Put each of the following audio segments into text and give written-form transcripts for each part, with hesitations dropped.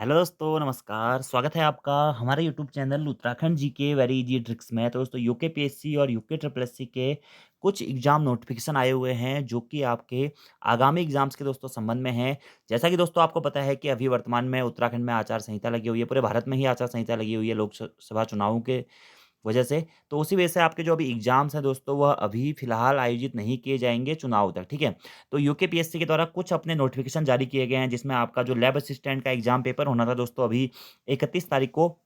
Hello दोस्तों, नमस्कार। स्वागत है आपका हमारे YouTube channel Uttarakhand GK very easy tricks में। तो दोस्तों यूके पीएससी और यूके ट्रिपल एससी के कुछ एग्जाम नोटिफिकेशन आए हुए हैं जो कि आपके आगामी एग्जाम्स के दोस्तों संबंध में हैं। जैसा कि दोस्तों आपको पता है कि अभी वर्तमान में उत्तराखंड में आचार संहिता लगी हुई है, पूरे भारत में ही आचार संहिता लगी हुई है लोकसभा चुनावों के वजह से। तो उसी वजह से आपके जो अभी एग्ज़ाम्स हैं दोस्तों, वह अभी फ़िलहाल आयोजित नहीं किए जाएँगे चुनाव तक, ठीक है? तो यूकेपीएससी के द्वारा कुछ अपने नोटिफ़िकेशन जारी किए गए हैं, जिसमें आपका जो लैब असिस्टेंट का एग्ज़ाम पेपर होना था दोस्तों, अभी 31 तारीख को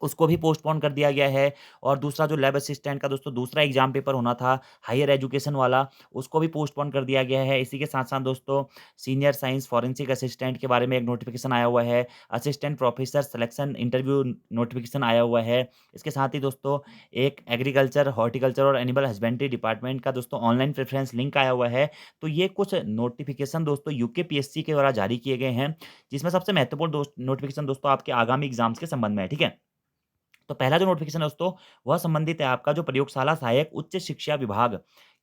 उसको भी पोस्टपोन कर दिया गया है। और दूसरा जो लैब असिस्टेंट का दोस्तों दूसरा एग्ज़ाम पेपर होना था हायर एजुकेशन वाला, उसको भी पोस्टपोन कर दिया गया है। इसी के साथ-साथ दोस्तों सीनियर साइंस फोरेंसिक असिस्टेंट के बारे में एक नोटिफ़िकेशन आया हुआ है। Assistant professor selection interview notification आया हुआ है। इसके साथ ही दोस्तों एक एग्रीकल्चर, हॉर्टिकल्चर और एनिमल हस्बेंड्री डिपार्टमेंट का दोस्तों ऑनलाइन प्रेफ़रेंस लिंक आया हुआ है। तो ये कुछ नोटिफ़िकेशन दोस्तों यूकेपीएससी के द्वारा जारी किए गए हैं, जिसमें सबसे महत्वपूर्ण नोटिफ़िकेशन दोस्तों आपके आगामी एग्ज़ाम्स के संबंध में है, ठीक है? तो पहला जो नोटिफ़िकेशन है दोस्तों, वह संबंधित है आपका जो प्रयोगशाला सहायक उच्च शिक्षा विभाग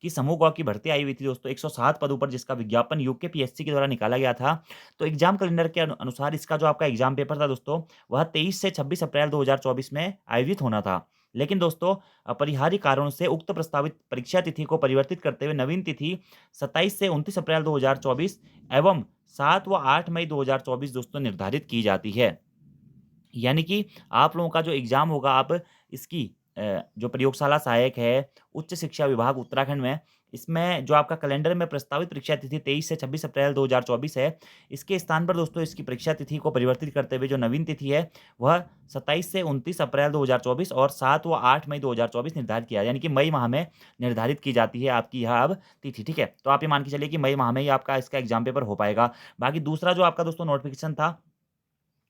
की समूह ग की भर्ती आई हुई थी दोस्तों 107 पदों पर, जिसका विज्ञापन यूकेपीएससी के द्वारा निकाला गया था। तो एग्ज़ाम कैलेंडर के अनुसार इसका जो आपका एग्ज़ाम पेपर था दोस्तों, वह 23 से 26 अप्रैल 2024 में आयोजित होना था। लेकिन दोस्तों अपरिहार्य कारणों से उक्त प्रस्तावित परीक्षा तिथि को परिवर्तित करते हुए नवीन तिथि 27 से 29 अप्रैल 2024 एवं 7 व 8 मई 2024 दोस्तों निर्धारित की जाती है। यानी कि आप लोगों का जो एग्ज़ाम होगा, आप इसकी जो प्रयोगशाला सहायक है, उच्च शिक्षा विभाग उत्तराखंड में, इसमें जो आपका कैलेंडर में प्रस्तावित परीक्षा तिथि 23 से 26 अप्रैल 2024 है, इसके स्थान पर दोस्तों इसकी परीक्षा तिथि को परिवर्तित करते हुए जो नवीन तिथि है, वह 27 से 29 अप्रैल 2024 और 7 व 8 मई 2024 निर्धारित किया है। यानी कि मई माह में निर्धारित की जाती है आपकी यह अब तिथि, ठीक है? तो आप ये मान के चलिए कि मई माह में ही आपका इसका एग्ज़ाम पेपर हो पाएगा। बाकी दूसरा जो आपका दोस्तों नोटिफ़िकेशन था,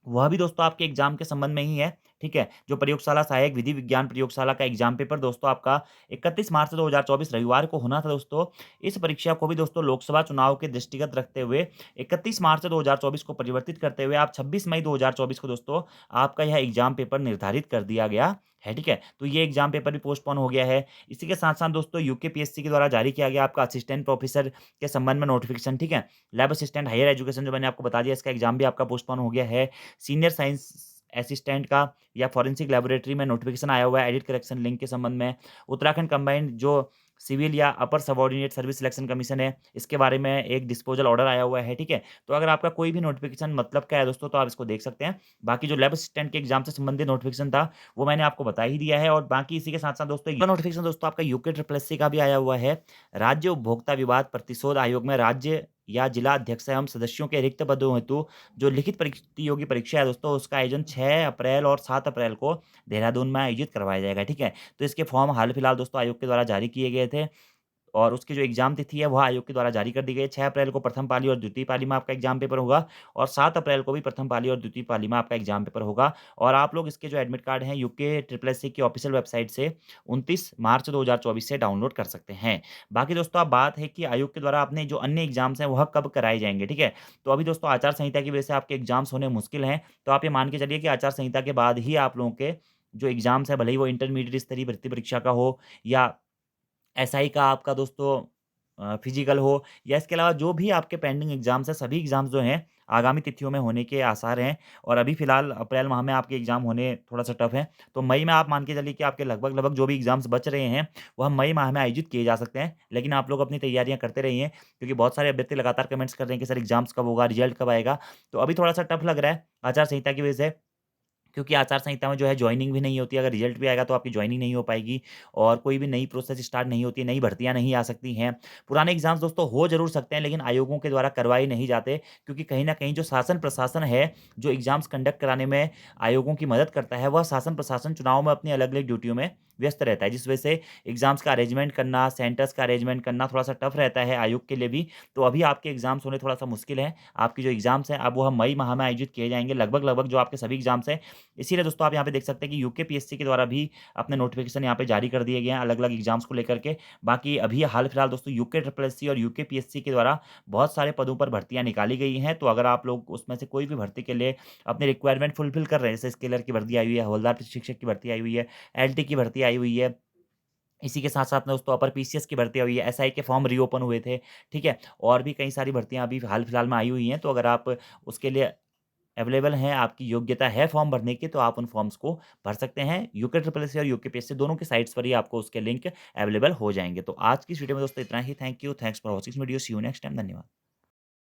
वह भी दोस्तों आपके एग्ज़ाम के संबंध में ही है, ठीक है? जो प्रयोगशाला सहायक विधि विज्ञान प्रयोगशाला का एग्ज़ाम पेपर दोस्तों आपका 31 मार्च 2024 रविवार को होना था दोस्तों। इस परीक्षा को भी दोस्तों लोकसभा चुनाव के दृष्टिगत रखते हुए 31 मार्च 2024 को परिवर्तित करते हुए आप 26 मई 2024 को दोस्तों आपका यह एग्ज़ाम पेपर निर्धारित कर दिया गया है, ठीक है? तो ये एग्ज़ाम पेपर भी पोस्टपोन हो गया है। इसी के साथ-साथ दोस्तों यूकेपीएससी के द्वारा जारी किया गया आपका असिस्टेंट प्रोफ़ेसर के संबंध में नोटिफ़िकेशन, ठीक है? लैब असिस्टेंट हायर एजुकेशन जो मैंने आपको बता दिया, इसका एग्ज़ाम भी आपका पोस्टपोन हो गया है। सीनियर साइंस असिस्टेंट का या फॉरेंसिक लैबोरेटरी में नोटिफ़िकेशन आया हुआ है एडिट करेक्शन लिंक के संबंध में। उत्तराखंड कंबाइंड जो सिविल या अपर सबऑर्डिनेट सर्विस सिलेक्शन कमीशन है, इसके बारे में एक डिस्पोज़ल ऑर्डर आया हुआ है, ठीक है? तो अगर आपका कोई भी नोटिफ़िकेशन मतलब का है दोस्तों, तो आप इसको देख सकते हैं। बाकी जो लैब असिस्टेंट के एग्ज़ाम से संबंधित नोटिफ़िकेशन था, वो मैंने आपको बता ही दिया है। और बाकी इसी के साथ-साथ दोस्तों एक नोटिफ़िकेशन दोस्तों आपका यूके ट्रिपल एससी का भी आया हुआ है। राज्य उपभोक्ता विवाद प्रतिशोध आयोग में राज्य या जिला अध्यक्ष एवं सदस्यों के रिक्त पदों हेतु जो लिखित प्रतियोगी परीक्षा है दोस्तों, उसका आयोजन 6 अप्रैल और 7 अप्रैल को देहरादून में आयोजित करवाया जाएगा, ठीक है? तो इसके फॉर्म हाल-फिलहाल दोस्तों आयोग के द्वारा जारी किए गए थे। और उसकी जो एग्ज़ाम तिथि है, वह आयोग के द्वारा जारी कर दी गई है। 6 अप्रैल को प्रथम पाली और द्वितीय पाली में आपका एग्ज़ाम पेपर होगा और 7 अप्रैल को भी प्रथम पाली और द्वितीय पाली में आपका एग्ज़ाम पेपर होगा। और आप लोग इसके जो एडमिट कार्ड हैं, यूके ट्रिपल एससी की ऑफ़िशियल वेबसाइट से 29 मार्च 2024 से डाउनलोड कर सकते हैं। बाकी दोस्तों अब बात है कि आयोग के द्वारा अपने जो अन्य एग्ज़ाम्स हैं, वह कब कराए जाएँगे, ठीक है? तो अभी दोस्तों आचार संहिता की वजह से आपके एग्ज़ाम्स होने मुश्किल हैं, तो आप ये मान के चलिए कि आचार संहिता के बाद ही आप लोगों के जो एग्ज़ाम्स हैं, भले ही वो इंटरमीडिएट स्तरीय भर्ती परीक्षा का हो या एसआई का आपका दोस्तों फिज़िकल हो या इसके अलावा जो भी आपके पेंडिंग एग्ज़ाम्स हैं, सभी एग्ज़ाम्स जो हैं, आगामी तिथियों में होने के आसार हैं। और अभी फ़िलहाल अप्रैल माह में आपके एग्ज़ाम होने थोड़ा-सा टफ़ है। तो मई में आप मान के चलिए कि आपके लगभग-लगभग जो भी एग्ज़ाम्स बच रहे हैं, वह मई माह में आयोजित किए जा सकते हैं। लेकिन आप लोग अपनी तैयारियाँ करते रहिए, क्योंकि बहुत सारे अभ्यर्थी लगातार कमेंट्स कर रहे हैं कि सर एग्ज़ाम्स कब होगा, रिज़ल्ट कब आएगा? तो अभी थोड़ा-सा टफ़ लग रहा है आचार संहिता की वजह से। क्योंकि आचार संहिता में जो है जॉइनिंग भी नहीं होती है, अगर रिज़ल्ट भी आएगा तो आपकी जॉइनिंग नहीं हो पाएगी और कोई भी नई प्रोसेस स्टार्ट नहीं होती है, नई भर्तियाँ नहीं आ सकती हैं। पुराने एग्ज़ाम्स दोस्तों हो ज़रूर सकते हैं, लेकिन आयोगों के द्वारा करवाए नहीं जाते, क्योंकि कहीं न कहीं जो शासन प्रशासन है, जो एग्ज़ाम्स कंडक्ट कराने में आयोगों की मदद करता है, वह शासन प्रशासन चुनाव में अपनी अलग-अलग ड्यूटियों में व्यस्त रहता है, जिस वजह से एग्ज़ाम्स का अरेंजमेंट करना, सेंटर्स का अरेंजमेंट करना थोड़ा-सा टफ़ रहता है आयोग के लिए भी। तो अभी आपके एग्ज़ाम्स होने थोड़ा-सा मुश्किल है। आपकी जो एग्ज़ाम्स हैं, अब वह मई माह में आयोजित किए जाएँगे लगभग-लगभग जो आपके सभी एग्ज़ाम्स हैं। इसीलिए दोस्तों आप यहाँ पे देख सकते हैं कि यूकेपीएससी के द्वारा भी अपने नोटिफ़िकेशन यहाँ पे जारी कर दिए गए हैं अलग-अलग एग्ज़ाम्स को लेकर के। बाकी अभी हाल-फिलहाल दोस्तों यूके ट्रिपल एससी और यूकेपीएससी के द्वारा बहुत सारे पदों पर भर्तियाँ निकाली गई हैं। तो अगर आप लोग उसमें से कोई भी भर्ती के लिए अपनी रिक्वायरमेंट फुलफ़िल कर रहे हैं, जैसे स्केलर की भर्ती आई हुई है, हवलदार प्रशिक्षक की भर्ती आई हुई है, एलटी की भर्ती आई हुई है। इसी के साथ-साथ में दोस्तों अपर पीसीएस की भर्ती हुई है, एसआई के फॉर्म रीओपन हुए थे, ठीक है? और भी कई सारी भर्तियाँ अभी हाल-फिलहाल में आई हुई हैं। तो अगर आप उसके लिए अवेलेबल हैं, आपकी योग्यता है फॉर्म भरने की, तो आप उन फॉर्म्स को भर सकते हैं। यूके ट्रिपल एससी और यूकेपीएससी दोनों की साइट्स पर ही आपको उसके लिंक अवेलेबल हो जाएँगे। तो आज की इस वीडियो में दोस्तों इतना ही। Thank you, thanks for watching this video, see you next time, धन्यवाद।